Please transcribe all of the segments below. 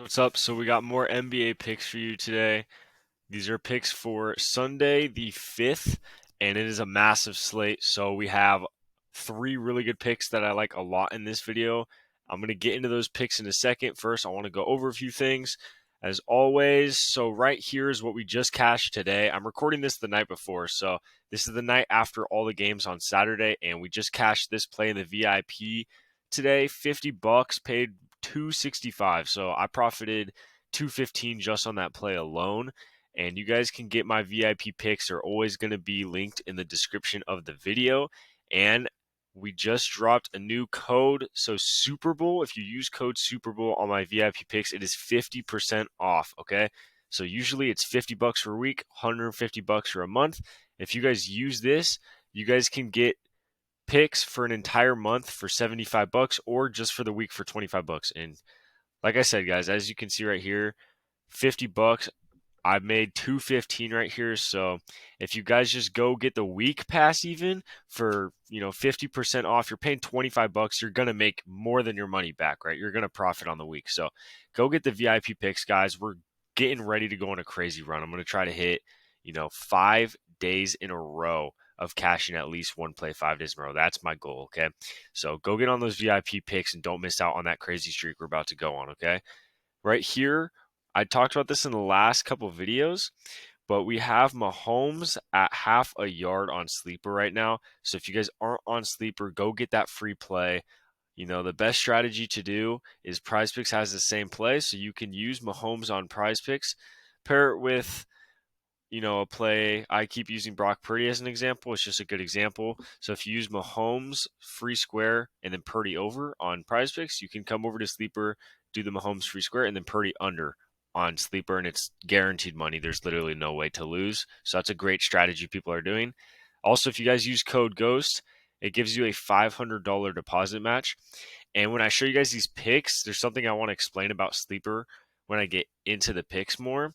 What's up? So we got more NBA picks for you today. These are picks for Sunday the 5th, and it is a massive slate. So we have three really good picks that I like a lot in this video. I'm going to get into those picks in a second. First, I want to go over a few things as always. So right here is what we just cashed today. I'm recording this the night before, so this is the night after all the games on Saturday, and we just cashed this play in the VIP today. $50 paid 265. So I profited 215 just on that play alone. And you guys can get my VIP picks. They're always going to be linked in the description of the video. And we just dropped a new code. So Super Bowl, if you use code Super Bowl on my VIP picks, it is 50% off. Okay. So usually it's $50 for a week, $150 for a month. If you guys use this, you guys can get picks for an entire month for $75 or just for the week for $25. And like I said, guys, as you can see right here, $50. I made 215 right here. So if you guys just go get the week pass even for, 50% off, you're paying $25, you're going to make more than your money back, right? You're going to profit on the week. So go get the VIP picks, guys. We're getting ready to go on a crazy run. I'm going to try to hit, 5 days in a row of cashing at least one play 5 days in a row. That's my goal, okay? So go get on those VIP picks and don't miss out on that crazy streak we're about to go on, okay? Right here, I talked about this in the last couple of videos, but we have Mahomes at half a yard on Sleeper right now. So if you guys aren't on Sleeper, go get that free play. The best strategy to do is Prizepicks has the same play, so you can use Mahomes on Prizepicks, pair it with a play. I keep using Brock Purdy as an example. It's just a good example. So if you use Mahomes free square and then Purdy over on Prizepicks, you can come over to Sleeper, do the Mahomes free square, and then Purdy under on Sleeper, and it's guaranteed money. There's literally no way to lose. So that's a great strategy people are doing. Also, if you guys use code GHOST, it gives you a $500 deposit match. And when I show you guys these picks, there's something I want to explain about Sleeper when I get into the picks more.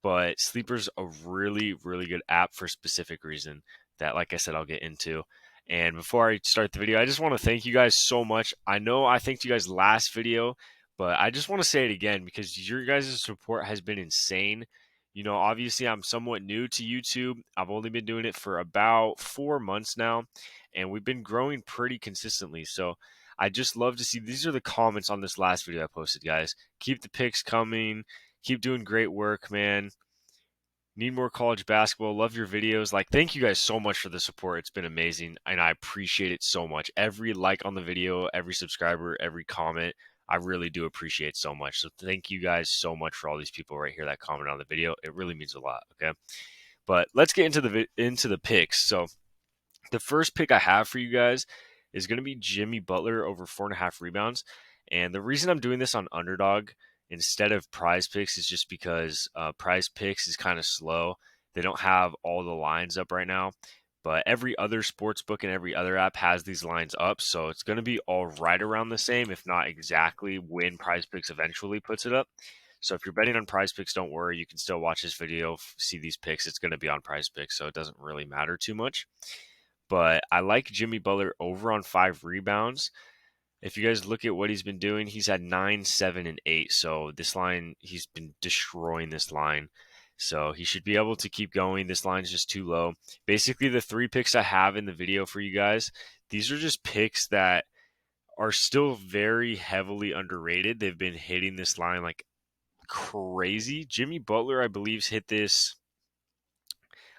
But Sleeper's a really, really good app for a specific reason that, like I said, I'll get into. And before I start the video, I just want to thank you guys so much. I know I thanked you guys last video, but I just want to say it again because your guys' support has been insane. Obviously, I'm somewhat new to YouTube. I've only been doing it for about 4 months now, and we've been growing pretty consistently. So I just love to see these are the comments on this last video I posted, guys. Keep the picks coming. Keep doing great work, man. Need more college basketball. Love your videos. Thank you guys so much for the support. It's been amazing, and I appreciate it so much. Every like on the video, every subscriber, every comment, I really do appreciate so much. So thank you guys so much for all these people right here that comment on the video. It really means a lot. Okay, but let's get into the picks. So the first pick I have for you guys is going to be Jimmy Butler over 4.5 rebounds. And the reason I'm doing this on Underdog instead of Prizepicks is just because Prizepicks is kind of slow. They don't have all the lines up right now, but every other sports book and every other app has these lines up. So it's going to be all right around the same, if not exactly when Prizepicks eventually puts it up. So if you're betting on Prizepicks, don't worry. You can still watch this video, see these picks. It's going to be on Prizepicks, so it doesn't really matter too much. But I like Jimmy Butler over on 5 rebounds. If you guys look at what he's been doing, he's had 9, 7, and 8. So this line, he's been destroying this line. So he should be able to keep going. This line's just too low. Basically, the 3 picks I have in the video for you guys, these are just picks that are still very heavily underrated. They've been hitting this line like crazy. Jimmy Butler, I believe, hit this.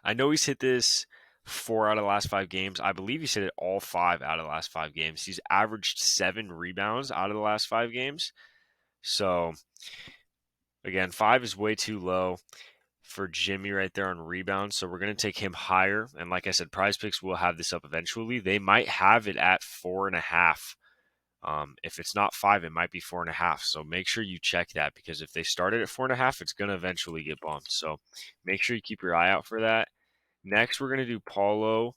I know he's hit this 4 out of the last 5 games. I believe he's hit it all 5 out of the last 5 games. He's averaged 7 rebounds out of the last 5 games. So, again, 5 is way too low for Jimmy right there on rebounds. So, we're going to take him higher. And like I said, Prizepicks will have this up eventually. They might have it at 4.5. If it's not 5, it might be 4.5. So, make sure you check that because if they started at 4.5, it's going to eventually get bumped. So, make sure you keep your eye out for that. Next, we're going to do Paulo.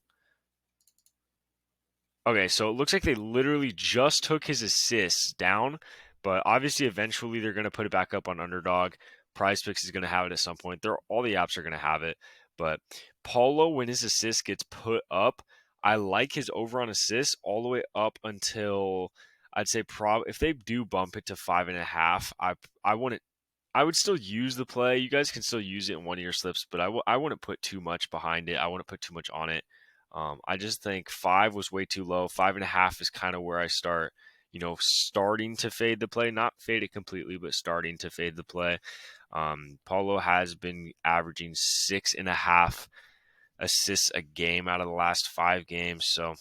Okay, so it looks like they literally just took his assists down, but obviously eventually they're going to put it back up on Underdog. Prizepicks is going to have it at some point. All the apps are going to have it, but Paulo, when his assist gets put up, I like his over on assists all the way up until I'd say if they do bump it to 5.5, I want it I would still use the play. You guys can still use it in one of your slips, but I wouldn't put too much behind it. I wouldn't put too much on it. I just think 5 was way too low. 5.5 is kind of where I start, starting to fade the play, not fade it completely, but starting to fade the play. Paulo has been averaging 6.5 assists a game out of the last 5 games, so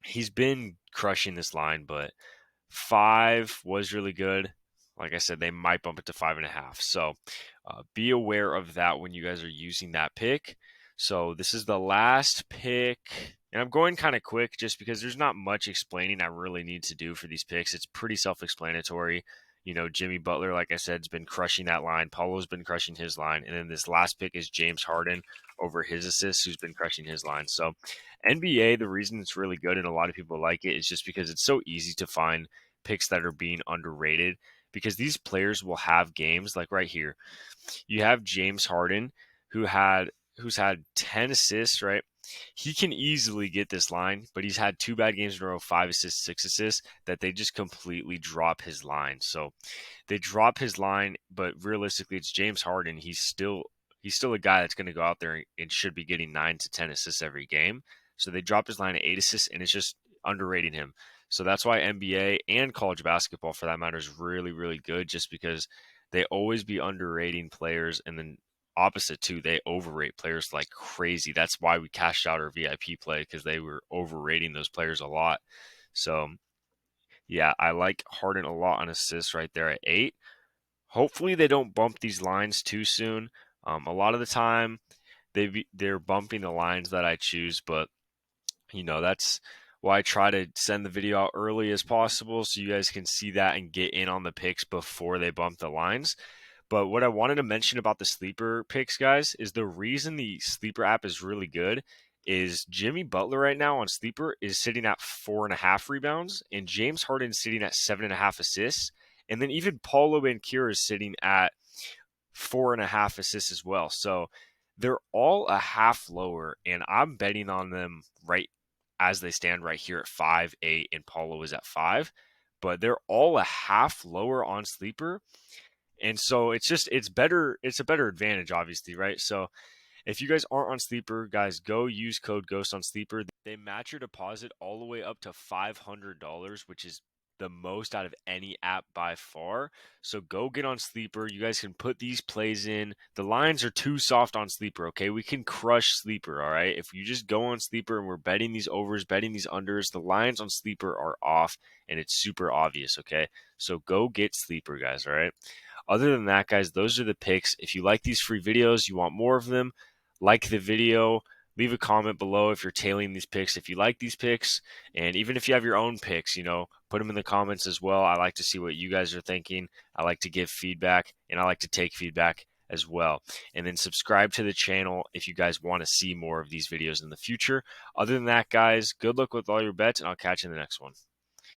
he's been crushing this line, but 5 was really good. Like I said, they might bump it to 5.5. So be aware of that when you guys are using that pick. So this is the last pick. And I'm going kind of quick just because there's not much explaining I really need to do for these picks. It's pretty self explanatory. Jimmy Butler, like I said, has been crushing that line. Paulo's been crushing his line. And then this last pick is James Harden over his assists, who's been crushing his line. So NBA, the reason it's really good and a lot of people like it is just because it's so easy to find picks that are being underrated because these players will have games like right here. You have James Harden who's had 10 assists, right? He can easily get this line, but he's had 2 bad games in a row, 5 assists, 6 assists, that they just completely drop his line. So they drop his line, but realistically it's James Harden. He's still a guy that's going to go out there and should be getting 9 to 10 assists every game. So they dropped his line at 8 assists, and it's just underrating him. So that's why NBA and college basketball, for that matter, is really, really good just because they always be underrating players. And then opposite, too, they overrate players like crazy. That's why we cashed out our VIP play because they were overrating those players a lot. So, yeah, I like Harden a lot on assists right there at 8. Hopefully they don't bump these lines too soon. A lot of the time, they're bumping the lines that I choose, but that's why I try to send the video out early as possible so you guys can see that and get in on the picks before they bump the lines. But what I wanted to mention about the sleeper picks, guys, is the reason the sleeper app is really good is Jimmy Butler right now on sleeper is sitting at 4.5 rebounds, and James Harden sitting at 7.5 assists, and then even Paulo Banchero is sitting at 4.5 assists as well. So they're all a half lower, and I'm betting on them right as they stand right here at 5, 8, and Paulo is at 5. But they're all a half lower on sleeper. And so it's better, it's a better advantage, obviously, right? So if you guys aren't on Sleeper, guys, go use code GHOST on Sleeper. They match your deposit all the way up to $500, which is the most out of any app by far. So go get on Sleeper. You guys can put these plays in. The lines are too soft on Sleeper, okay? We can crush Sleeper, all right? If you just go on Sleeper and we're betting these overs, betting these unders, the lines on Sleeper are off and it's super obvious, okay? So go get Sleeper, guys, all right? Other than that, guys, those are the picks. If you like these free videos, you want more of them, like the video, leave a comment below if you're tailing these picks, if you like these picks, and even if you have your own picks, put them in the comments as well. I like to see what you guys are thinking. I like to give feedback, and I like to take feedback as well. And then subscribe to the channel if you guys want to see more of these videos in the future. Other than that, guys, good luck with all your bets, and I'll catch you in the next one.